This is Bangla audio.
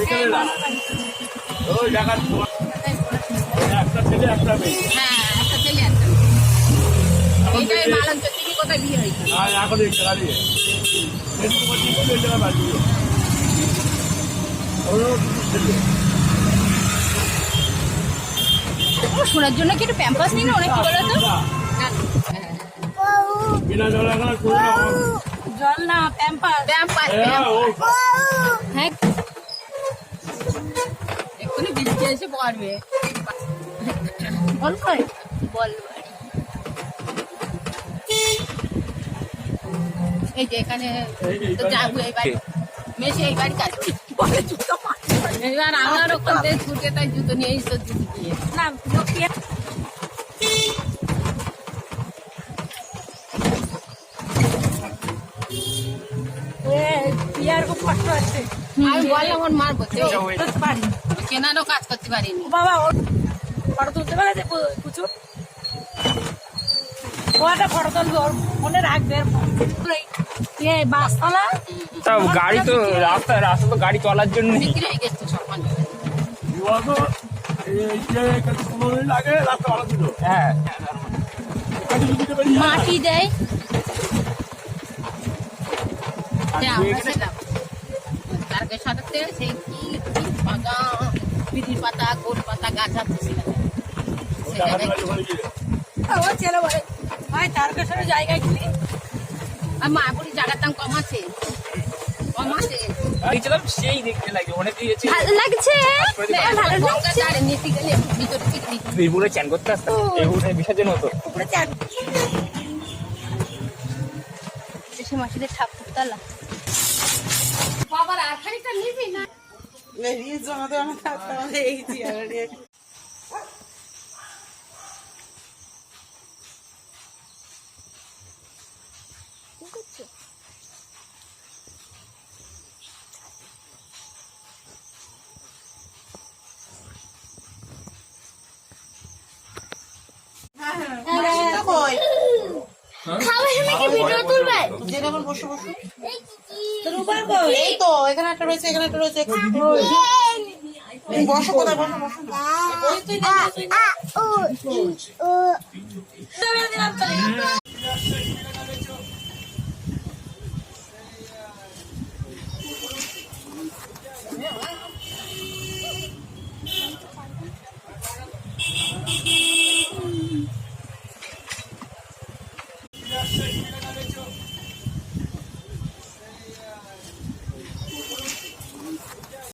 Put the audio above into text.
ওই জায়গা একটা ছেলে একটা মেয়ে। হ্যাঁ, একটা ছেলে একটা মেয়ে। এইটাই মালঞ্চ থেকে কোথায় বিয়ে হয়েছে? এখন এই জায়গা দিয়ে এই জায়গা বাজিয়ে শোনার জন্য কি একটু প্যাম্পাস নিন অনেক কি বলো তো? বিনা জল এখন জল না প্যাম্পাস প্যাম্পাস হ্যাঁ এক্ষুনি বৃষ্টি এসে পড়বে বল করে বল এই যে এখানে তো যাবো এই বাড়ি মেশে এই বাড়ি কাজ বলে জুতো এবার আমার ওখান থেকে ছুটে তাই জুতো নিয়ে এসে জুতো দিয়ে না বিয়ার খুব কষ্ট আছে। আমি বললাম ওর মার বলতে পারি কেনারও কাজ করতে পারিনি বাবা ওর ফটো তুলতে পারে প্রচুর ও একটা ফটো তুলবে ওর মনে রাখবে বাসতলা তা গাড়ি তো রাস্তা তো গাড়ি চলার জন্য বিক্রি হয়ে গেছে সব মানুষ লাগে রাস্তা ভালো ছিল। হ্যাঁ মাটি দেয় তারকে সাথে সেই কি পাতা পিদির পাতা গোল পাতা গাছ আছে আমার ছেলে বলে ভাই তারকেশ্বরের জায়গায় কিনে আর মায়াপুরি জায়গার দাম কম আছে গেছিলাম সেই দেখতে লাগে অনেক দিয়েছি ভালো লাগছে গঙ্গা ধারে নিতে গেলে ভিতরে পিকনিক বীরপুরে চ্যান করতে আসতাম এই বিসর্জন হতো উপরে চান দেশে মাসিদের ঠাকুর তালা বাবার আঠারিটা নিবি না এই তো এখানে একটা রয়েছে এখানে একটা রয়েছে বসো কোথায় বসো